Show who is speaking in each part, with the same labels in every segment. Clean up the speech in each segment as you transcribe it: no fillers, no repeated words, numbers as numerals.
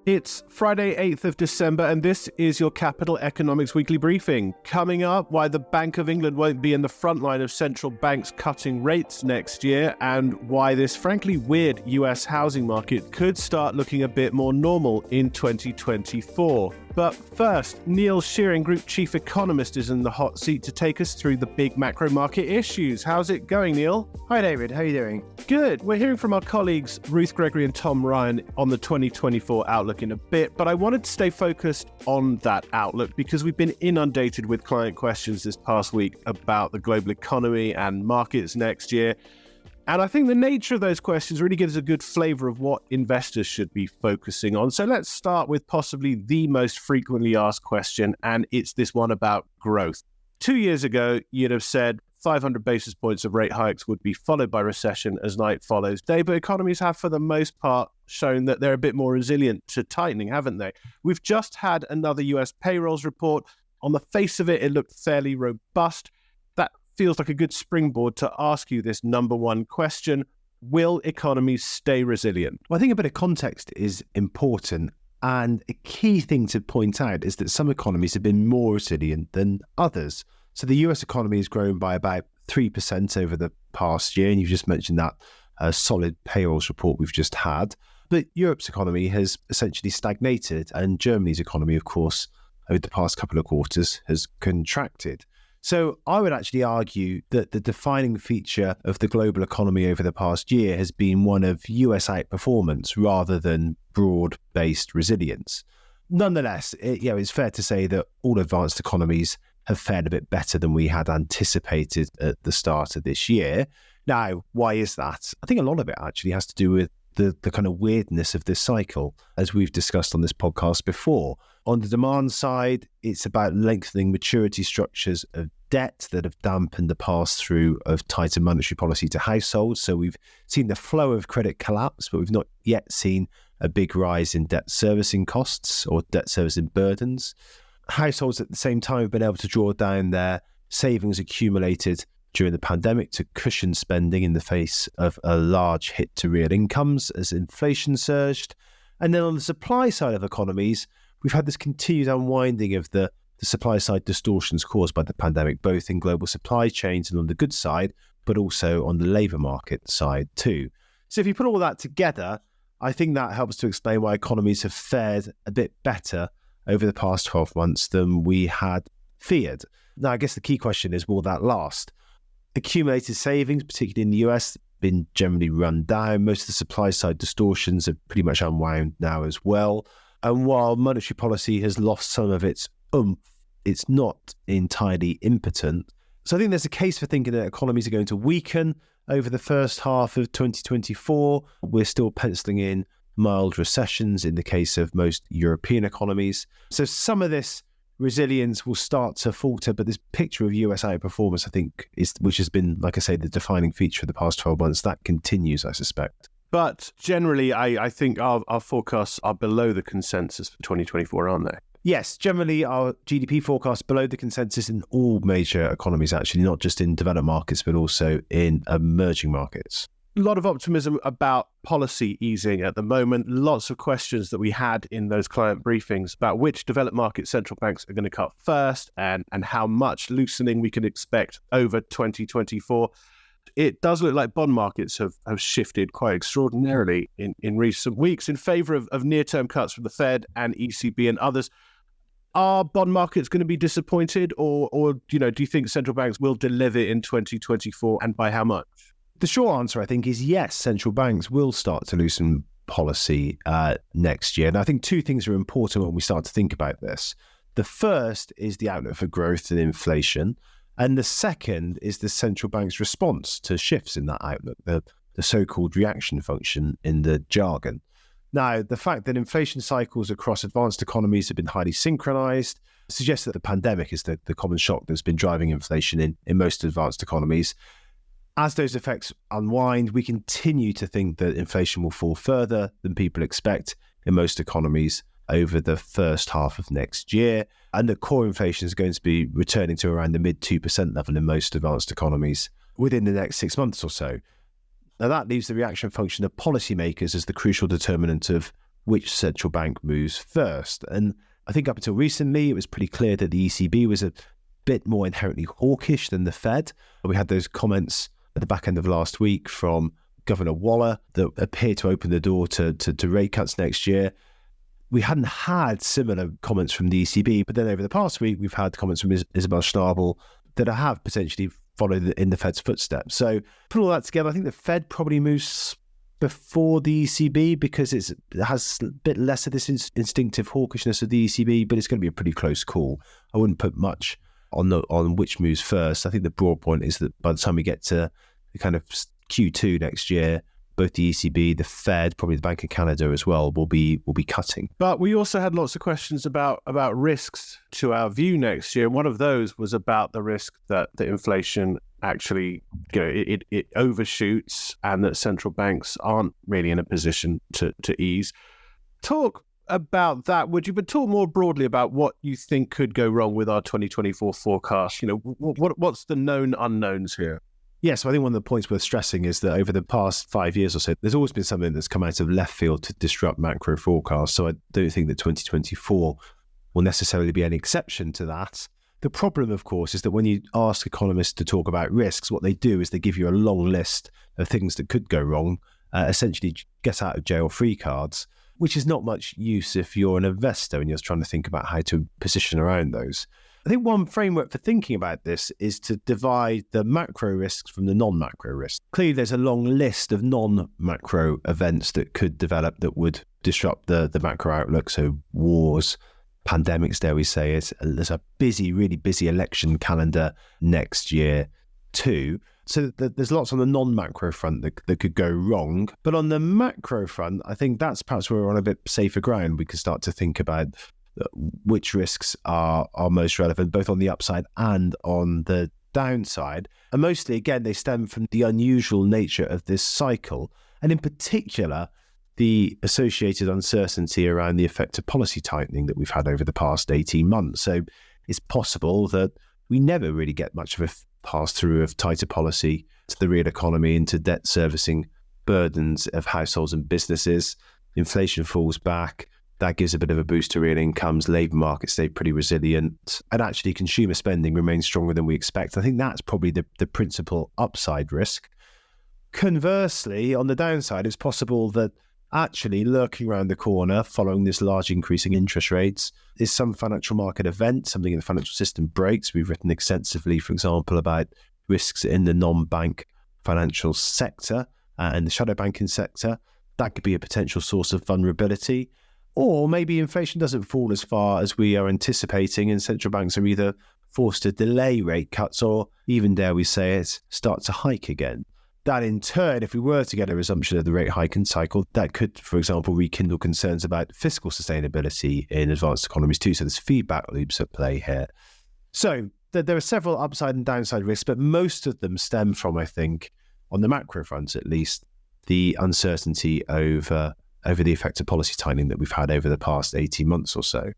Speaker 1: It's Friday, 8th of December, and this is your Capital Economics Weekly Briefing. Coming up, why the Bank of England won't be in the front line of central banks cutting rates next year, and why this frankly weird US housing market could start looking a bit more normal in 2024. But first, Neil Shearing, Group Chief Economist, is in the hot seat to take us through the big macro market issues. How's it going, Neil?
Speaker 2: Hi, David. How are you doing?
Speaker 1: Good. We're hearing from our colleagues Ruth, Gregory and Tom Ryan on the 2024 outlook in a bit, but I wanted to stay focused on that outlook because we've been inundated with client questions this past week about the global economy and markets next year. And I think the nature of those questions really gives a good flavor of what investors should be focusing on. So let's start with possibly the most frequently asked question, and it's this one about growth. 2 years ago, you'd have said 500 basis points of rate hikes would be followed by recession as night follows day, but economies have, for the most part, shown that they're a bit more resilient to tightening, haven't they? We've just had another US payrolls report. On the face of it, it looked fairly robust. That feels like a good springboard to ask you this number one question: will economies stay resilient?
Speaker 2: Well, I think a bit of context is important. And a key thing to point out is that some economies have been more resilient than others. So the US economy has grown by about 3% over the past year. And you've just mentioned that solid payrolls report we've just had. But Europe's economy has essentially stagnated. And Germany's economy, of course, over the past couple of quarters has contracted. So I would actually argue that the defining feature of the global economy over the past year has been one of US outperformance rather than broad-based resilience. Nonetheless, it's fair to say that all advanced economies have fared a bit better than we had anticipated at the start of this year. Now, why is that? I think a lot of it actually has to do with the kind of weirdness of this cycle, as we've discussed on this podcast before. On the demand side, it's about lengthening maturity structures of debt that have dampened the pass-through of tighter monetary policy to households. So we've seen the flow of credit collapse, but we've not yet seen a big rise in debt servicing costs or debt servicing burdens. Households at the same time have been able to draw down their savings accumulated during the pandemic to cushion spending in the face of a large hit to real incomes as inflation surged. And then on the supply side of economies, we've had this continued unwinding of the supply side distortions caused by the pandemic, both in global supply chains and on the goods side, but also on the labour market side too. So if you put all that together, I think that helps to explain why economies have fared a bit better over the past 12 months than we had feared. Now, I guess the key question is, will that last? Accumulated savings, particularly in the US, been generally run down. Most of the supply side distortions are pretty much unwound now as well. And while monetary policy has lost some of its oomph, it's not entirely impotent. So I think there's a case for thinking that economies are going to weaken over the first half of 2024. We're still penciling in mild recessions in the case of most European economies. So some of this resilience will start to falter, but this picture of US outperformance, I think, which has been, like I say, the defining feature of the past 12 months, that continues, I suspect.
Speaker 1: But generally, I think our forecasts are below the consensus for 2024, aren't they?
Speaker 2: Yes, generally our GDP forecasts below the consensus in all major economies, actually, not just in developed markets, but also in emerging markets.
Speaker 1: A lot of optimism about policy easing at the moment. Lots of questions that we had in those client briefings about which developed market central banks are going to cut first and how much loosening we can expect over 2024. It does look like bond markets have shifted quite extraordinarily in recent weeks in favour of near-term cuts from the Fed and ECB and others. Are bond markets going to be disappointed or do you think central banks will deliver in 2024, and by how much?
Speaker 2: The short answer, I think, is yes, central banks will start to loosen policy next year. And I think two things are important when we start to think about this. The first is the outlook for growth and inflation. And the second is the central bank's response to shifts in that outlook, the so-called reaction function in the jargon. Now, the fact that inflation cycles across advanced economies have been highly synchronized suggests that the pandemic is the common shock that's been driving inflation in most advanced economies. As those effects unwind, we continue to think that inflation will fall further than people expect in most economies over the first half of next year, and that core inflation is going to be returning to around the mid 2% level in most advanced economies within the next 6 months or so. Now that leaves the reaction function of policymakers as the crucial determinant of which central bank moves first. And I think up until recently, it was pretty clear that the ECB was a bit more inherently hawkish than the Fed. We had those comments at the back end of last week from Governor Waller that appeared to open the door to rate cuts next year. We hadn't had similar comments from the ECB, but then over the past week, we've had comments from Isabel Schnabel that have potentially followed in the Fed's footsteps. So put all that together, I think the Fed probably moves before the ECB because it has a bit less of this instinctive hawkishness of the ECB, but it's going to be a pretty close call. I wouldn't put much on which moves first. I think the broad point is that by the time we get to the kind of Q2 next year, both the ECB, the Fed, probably the Bank of Canada as well, will be cutting.
Speaker 1: But we also had lots of questions about risks to our view next year. And one of those was about the risk that the inflation actually, it overshoots and that central banks aren't really in a position to ease. Talk about that, would you? But talk more broadly about what you think could go wrong with our 2024 forecast. What's the known unknowns here?
Speaker 2: Yeah, so I think one of the points worth stressing is that over the past 5 years or so, there's always been something that's come out of left field to disrupt macro forecasts. So I don't think that 2024 will necessarily be any exception to that. The problem, of course, is that when you ask economists to talk about risks, what they do is they give you a long list of things that could go wrong, essentially get out of jail free cards, which is not much use if you're an investor and you're trying to think about how to position around those. I think one framework for thinking about this is to divide the macro risks from the non-macro risks. Clearly, there's a long list of non-macro events that could develop that would disrupt the macro outlook. So wars, pandemics, dare we say it. There's a really busy election calendar next year too. So there's lots on the non-macro front that could go wrong. But on the macro front, I think that's perhaps where we're on a bit safer ground. We can start to think about which risks are most relevant, both on the upside and on the downside. And mostly, again, they stem from the unusual nature of this cycle. And in particular, the associated uncertainty around the effect of policy tightening that we've had over the past 18 months. So it's possible that we never really get much of a pass-through of tighter policy to the real economy and to debt servicing burdens of households and businesses. Inflation falls back. That gives a bit of a boost to real incomes. Labour markets stay pretty resilient. And actually, consumer spending remains stronger than we expect. I think that's probably the principal upside risk. Conversely, on the downside, it's possible that actually lurking around the corner following this large increase in interest rates is some financial market event, something in the financial system breaks. We've written extensively, for example, about risks in the non-bank financial sector and the shadow banking sector. That could be a potential source of vulnerability. Or maybe inflation doesn't fall as far as we are anticipating and central banks are either forced to delay rate cuts or even, dare we say it, start to hike again. That in turn, if we were to get a resumption of the rate hiking cycle, that could, for example, rekindle concerns about fiscal sustainability in advanced economies too. So there's feedback loops at play here. So there are several upside and downside risks, but most of them stem from, I think, on the macro front at least, the uncertainty over the effect of policy tightening that we've had over the past 18 months or so.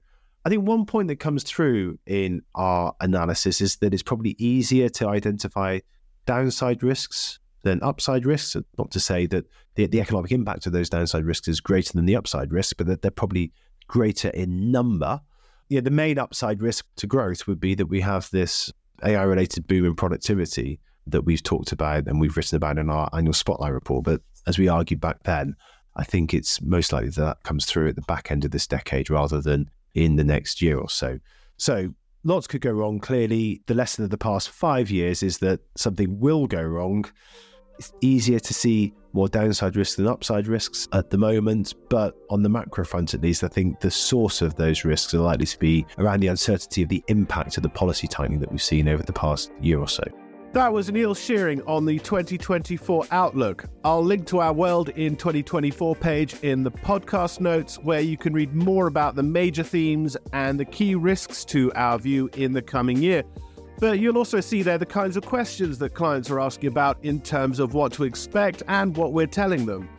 Speaker 2: I think one point that comes through in our analysis is that it's probably easier to identify downside risks than upside risks. Not to say that the economic impact of those downside risks is greater than the upside risk, but that they're probably greater in number. The main upside risk to growth would be that we have this AI-related boom in productivity that we've talked about and we've written about in our annual Spotlight report. But as we argued back then, I think it's most likely that comes through at the back end of this decade rather than in the next year or so. So lots could go wrong. Clearly, the lesson of the past 5 years is that something will go wrong. It's easier to see more downside risks than upside risks at the moment, but on the macro front at least, I think the source of those risks are likely to be around the uncertainty of the impact of the policy tightening that we've seen over the past year or so.
Speaker 1: That was Neil Shearing on the 2024 Outlook. I'll link to our World in 2024 page in the podcast notes, where you can read more about the major themes and the key risks to our view in the coming year. But you'll also see there the kinds of questions that clients are asking about in terms of what to expect and what we're telling them.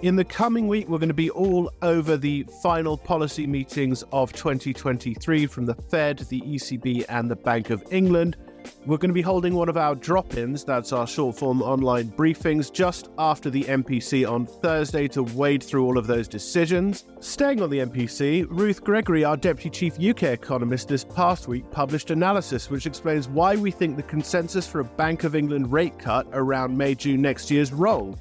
Speaker 1: In the coming week, we're going to be all over the final policy meetings of 2023 from the Fed, the ECB and the Bank of England. We're going to be holding one of our drop-ins, that's our short-form online briefings, just after the MPC on Thursday to wade through all of those decisions. Staying on the MPC, Ruth Gregory, our Deputy Chief UK Economist, this past week published analysis which explains why we think the consensus for a Bank of England rate cut around May-June next year is wrong.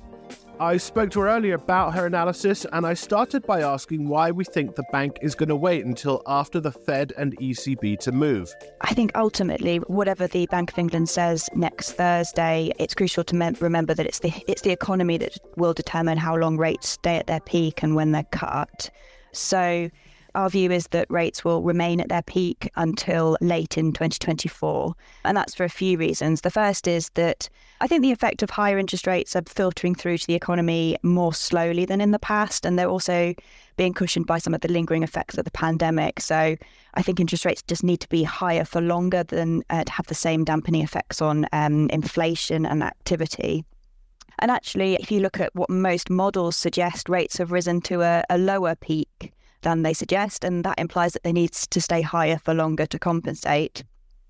Speaker 1: I spoke to her earlier about her analysis, and I started by asking why we think the bank is going to wait until after the Fed and ECB to move.
Speaker 3: I think ultimately, whatever the Bank of England says next Thursday, it's crucial to remember that it's the economy that will determine how long rates stay at their peak and when they're cut. So our view is that rates will remain at their peak until late in 2024. And that's for a few reasons. The first is that I think the effect of higher interest rates are filtering through to the economy more slowly than in the past. And they're also being cushioned by some of the lingering effects of the pandemic. So I think interest rates just need to be higher for longer than to have the same dampening effects on inflation and activity. And actually, if you look at what most models suggest, rates have risen to a lower peak than they suggest, and that implies that they need to stay higher for longer to compensate.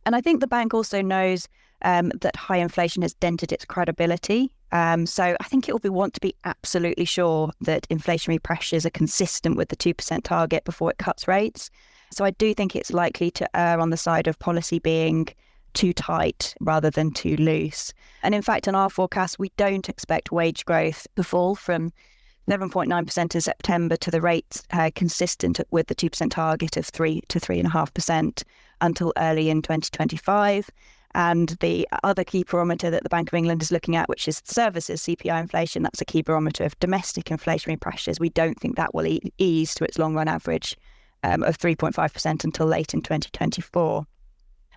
Speaker 3: And I think the bank also knows that high inflation has dented its credibility. So I think it will want to be absolutely sure that inflationary pressures are consistent with the 2% target before it cuts rates. So I do think it's likely to err on the side of policy being too tight rather than too loose. And in fact, in our forecast, we don't expect wage growth to fall from 11.9% in September to the rate consistent with the 2% target of 3 to 3.5% until early in 2025. And the other key barometer that the Bank of England is looking at, which is services CPI inflation, that's a key barometer of domestic inflationary pressures. We don't think that will ease to its long-run average of 3.5% until late in 2024.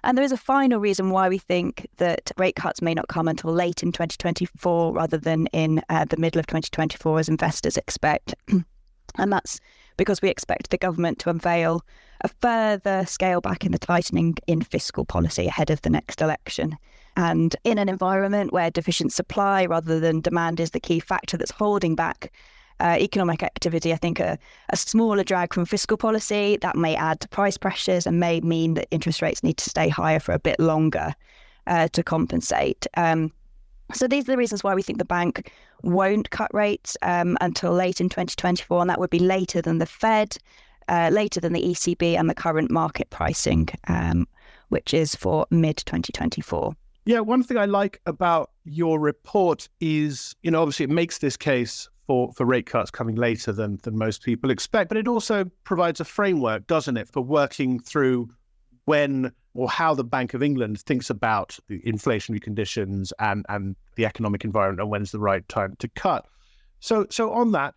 Speaker 3: And there is a final reason why we think that rate cuts may not come until late in 2024 rather than in the middle of 2024 as investors expect. And that's because we expect the government to unveil a further scale back in the tightening in fiscal policy ahead of the next election. And in an environment where deficient supply rather than demand is the key factor that's holding back economic activity, I think a smaller drag from fiscal policy that may add to price pressures and may mean that interest rates need to stay higher for a bit longer to compensate. So these are the reasons why we think the bank won't cut rates until late in 2024, and that would be later than the Fed, later than the ECB and the current market pricing, which is for mid-2024.
Speaker 1: Yeah, one thing I like about your report is, obviously it makes this case for rate cuts coming later than most people expect, but it also provides a framework, doesn't it, for working through when or how the Bank of England thinks about the inflationary conditions and the economic environment and when's the right time to cut. So on that,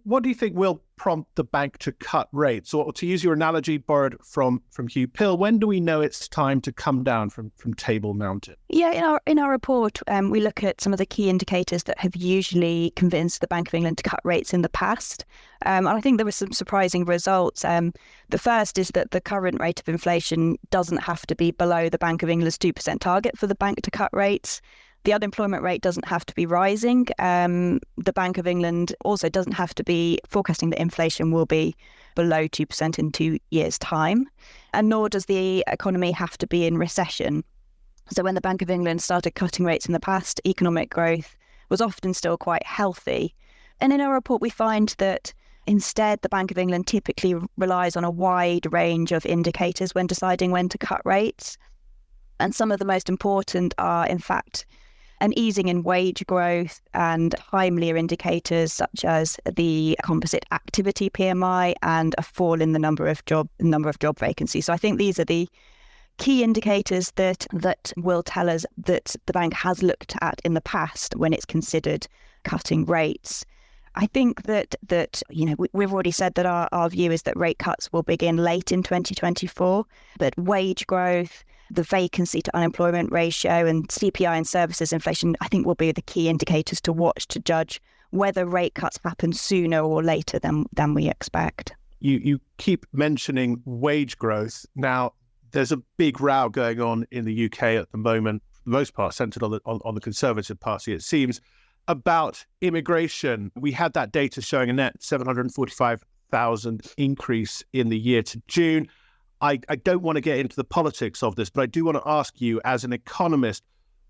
Speaker 1: what do you think will prompt the bank to cut rates? Or to use your analogy borrowed from Hugh Pill, when do we know it's time to come down from Table Mountain?
Speaker 3: Yeah, in our report, we look at some of the key indicators that have usually convinced the Bank of England to cut rates in the past. And I think there were some surprising results. The first is that the current rate of inflation doesn't have to be below the Bank of England's 2% target for the bank to cut rates. The unemployment rate doesn't have to be rising. The Bank of England also doesn't have to be forecasting that inflation will be below 2% in 2 years' time. And nor does the economy have to be in recession. So when the Bank of England started cutting rates in the past, economic growth was often still quite healthy. And in our report, we find that instead, the Bank of England typically relies on a wide range of indicators when deciding when to cut rates. And some of the most important are, in fact, an easing in wage growth and timelier indicators such as the composite activity PMI and a fall in the number of job vacancies. So I think these are the key indicators that will tell us that the bank has looked at in the past when it's considered cutting rates. I think that we've already said that our view is that rate cuts will begin late in 2024, but wage growth, the vacancy to unemployment ratio and CPI and services inflation, I think will be the key indicators to watch to judge whether rate cuts happen sooner or later than we expect.
Speaker 1: You keep mentioning wage growth. Now, there's a big row going on in the UK at the moment, for the most part centred on the Conservative Party, it seems, about immigration. We had that data showing a net 745,000 increase in the year to June. I don't want to get into the politics of this, but I do want to ask you, as an economist,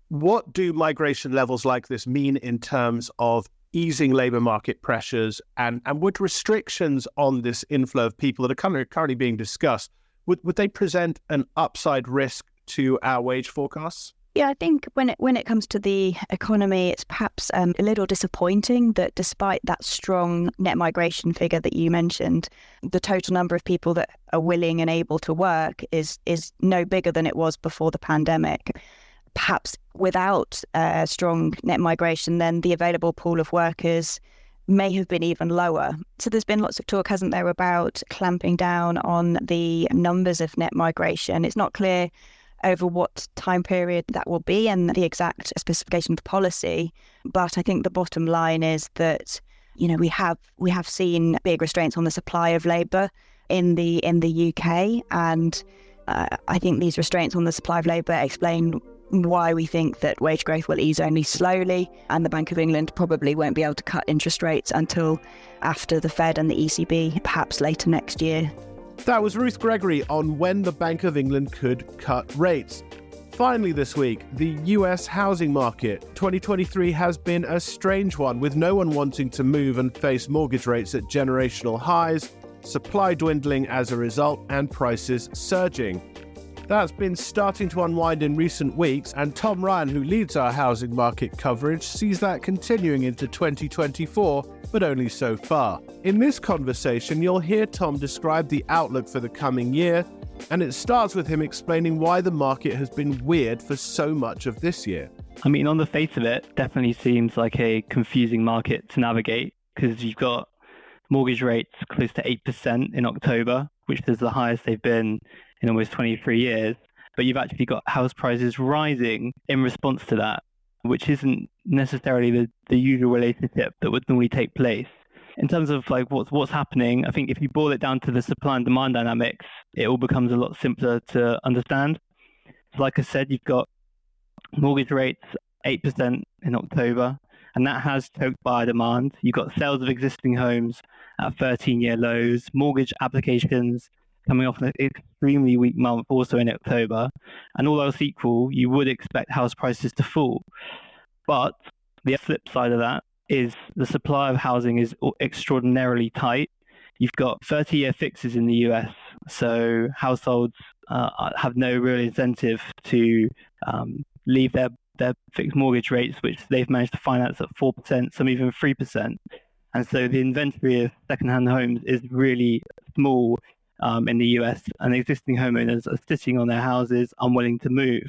Speaker 1: what do migration levels like this mean in terms of easing labour market pressures, and would restrictions on this inflow of people that are currently being discussed, would they present an upside risk to our wage forecasts?
Speaker 3: Yeah, I think when it comes to the economy, it's perhaps a little disappointing that despite that strong net migration figure that you mentioned, the total number of people that are willing and able to work is no bigger than it was before the pandemic. Perhaps without strong net migration, then the available pool of workers may have been even lower. So there's been lots of talk, hasn't there, about clamping down on the numbers of net migration. It's not clear over what time period that will be and the exact specification of the policy. But I think the bottom line is that, we have seen big restraints on the supply of labour in the UK, and I think these restraints on the supply of labour explain why we think that wage growth will ease only slowly, and the Bank of England probably won't be able to cut interest rates until after the Fed and the ECB, perhaps later next year.
Speaker 1: That was Ruth Gregory on when the Bank of England could cut rates. Finally this week, the US housing market. 2023 has been a strange one, with no one wanting to move and face mortgage rates at generational highs, supply dwindling as a result, and prices surging. That's been starting to unwind in recent weeks, and Tom Ryan, who leads our housing market coverage, sees that continuing into 2024, but only so far. In this conversation, you'll hear Tom describe the outlook for the coming year, and it starts with him explaining why the market has been weird for so much of this year.
Speaker 4: I mean, on the face of it, definitely seems like a confusing market to navigate, because you've got mortgage rates close to 8% in October, which is the highest they've been in almost 23 years. But you've actually got house prices rising in response to that, which isn't necessarily the usual relationship that would normally take place. In terms of like what's happening, I think if you boil it down to the supply and demand dynamics, it all becomes a lot simpler to understand. So like I said, you've got mortgage rates 8% in October, and that has choked buyer demand. You've got sales of existing homes at 13-year lows, mortgage applications coming off an extremely weak month also in October, and all else equal, you would expect house prices to fall. But the flip side of that is the supply of housing is extraordinarily tight. You've got 30-year fixes in the US, so households have no real incentive to leave their fixed mortgage rates, which they've managed to finance at 4%, some even 3%. And so the inventory of second-hand homes is really small in the US, and existing homeowners are sitting on their houses, unwilling to move.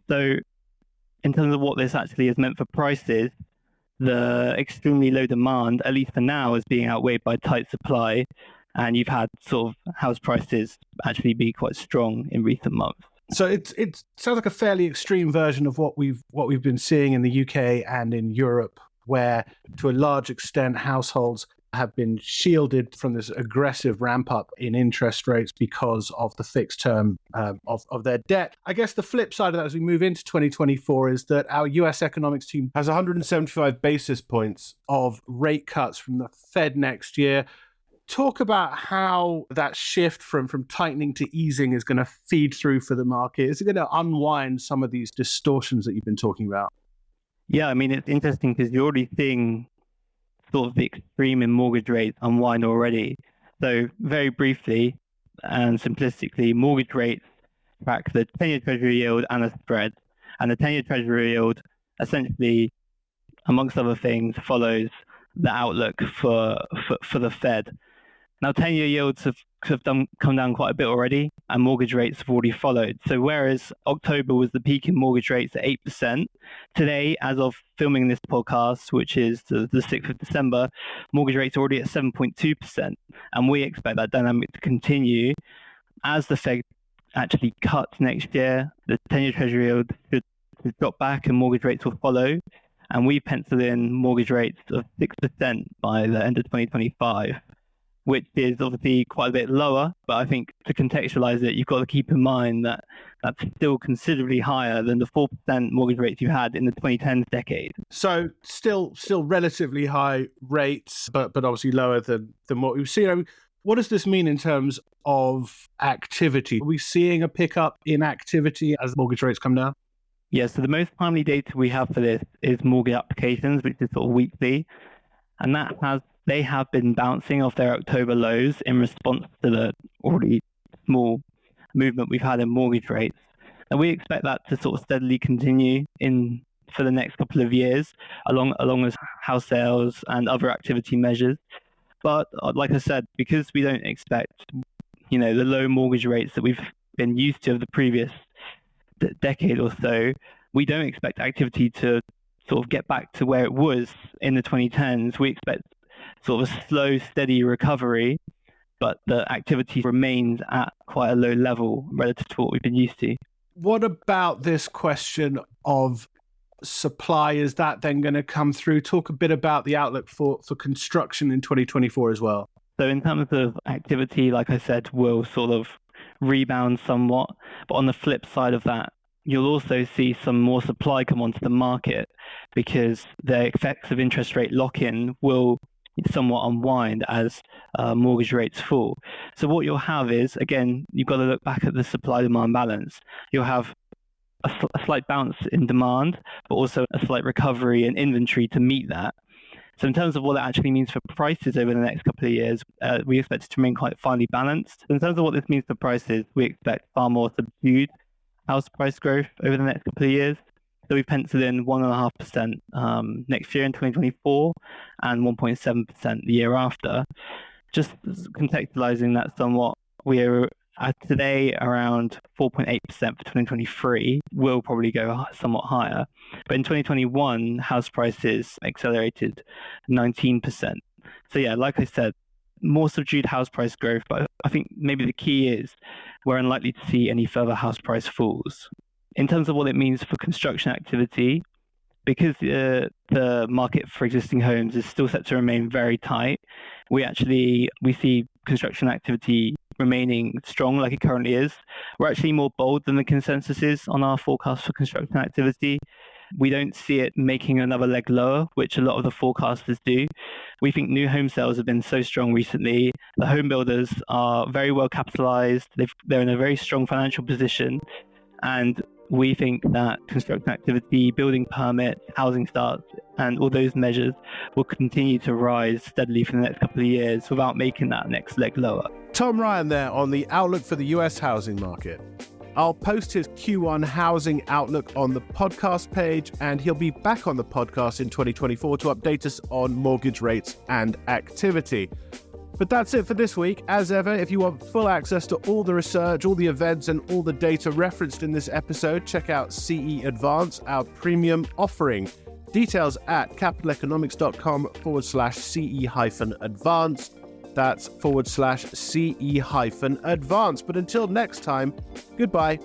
Speaker 4: So in terms of what this actually has meant for prices, the extremely low demand, at least for now, is being outweighed by tight supply, and you've had sort of house prices actually be quite strong in recent months.
Speaker 1: So it sounds like a fairly extreme version of what we've been seeing in the UK and in Europe, where to a large extent households have been shielded from this aggressive ramp up in interest rates because of the fixed term of their debt. I guess the flip side of that as we move into 2024 is that our US economics team has 175 basis points of rate cuts from the Fed next year. Talk about how that shift from tightening to easing is going to feed through for the market. Is it going to unwind some of these distortions that you've been talking about?
Speaker 4: Yeah, I mean, it's interesting because you're already seeing sort of the extreme in mortgage rates unwind already. So very briefly and simplistically, mortgage rates track the 10-year Treasury yield and a spread. And the 10-year Treasury yield essentially, amongst other things, follows the outlook for the Fed. Now, 10-year yields have come down quite a bit already, and mortgage rates have already followed. So whereas October was the peak in mortgage rates at 8%, today, as of filming this podcast, which is the 6th of December, mortgage rates are already at 7.2%. And we expect that dynamic to continue as the Fed actually cuts next year. The 10-year Treasury yield should drop back and mortgage rates will follow. And we pencil in mortgage rates of 6% by the end of 2025. Which is obviously quite a bit lower, but I think to contextualize it, you've got to keep in mind that that's still considerably higher than the 4% mortgage rates you had in the 2010s decade.
Speaker 1: So still relatively high rates, but obviously lower than what we've seen. What does this mean in terms of activity? Are we seeing a pickup in activity as mortgage rates come down?
Speaker 4: Yeah, so the most timely data we have for this is mortgage applications, which is sort of weekly. And they have been bouncing off their October lows in response to the already small movement we've had in mortgage rates. And we expect that to sort of steadily continue for the next couple of years, along with house sales and other activity measures. But like I said, because we don't expect, the low mortgage rates that we've been used to of the previous decade or so, we don't expect activity to sort of get back to where it was in the 2010s. We expect sort of a slow, steady recovery, but the activity remains at quite a low level relative to what we've been used to.
Speaker 1: What about this question of supply? Is that then going to come through? Talk a bit about the outlook for construction in 2024 as well.
Speaker 4: So in terms of activity, like I said, will sort of rebound somewhat. But on the flip side of that, you'll also see some more supply come onto the market because the effects of interest rate lock-in will somewhat unwind as mortgage rates fall. So what you'll have is, again, you've got to look back at the supply-demand balance. You'll have a slight bounce in demand, but also a slight recovery in inventory to meet that. So in terms of what that actually means for prices over the next couple of years, we expect it to remain quite finely balanced. In terms of what this means for prices, we expect far more subdued house price growth over the next couple of years. So we penciled in 1.5% next year in 2024 and 1.7% the year after. Just contextualizing that somewhat, we're at today around 4.8% for 2023. Will probably go somewhat higher. But in 2021, house prices accelerated 19%. So yeah, like I said, more subdued house price growth, but I think maybe the key is we're unlikely to see any further house price falls. In terms of what it means for construction activity, because the market for existing homes is still set to remain very tight, we see construction activity remaining strong like it currently is. We're actually more bold than the consensus is on our forecast for construction activity. We don't see it making another leg lower, which a lot of the forecasters do. We think new home sales have been so strong recently. The home builders are very well capitalized. They're in a very strong financial position. And we think that construction activity, building permits, housing starts, and all those measures will continue to rise steadily for the next couple of years without making that next leg lower.
Speaker 1: Tom Ryan there on the outlook for the US housing market. I'll post his Q1 housing outlook on the podcast page, and he'll be back on the podcast in 2024 to update us on mortgage rates and activity. But that's it for this week. As ever, if you want full access to all the research, all the events, and all the data referenced in this episode, check out CE Advance, our premium offering. Details at capitaleconomics.com/CE-advance. That's /CE-advance. But until next time, goodbye.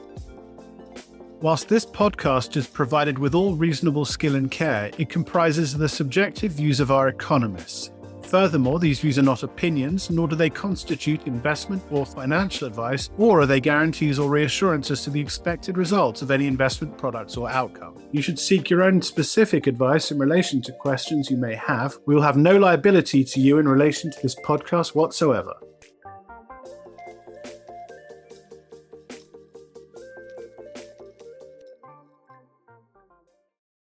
Speaker 5: Whilst this podcast is provided with all reasonable skill and care, it comprises the subjective views of our economists. Furthermore, these views are not opinions, nor do they constitute investment or financial advice, or are they guarantees or reassurances to the expected results of any investment products or outcome. You should seek your own specific advice in relation to questions you may have. We will have no liability to you in relation to this podcast whatsoever.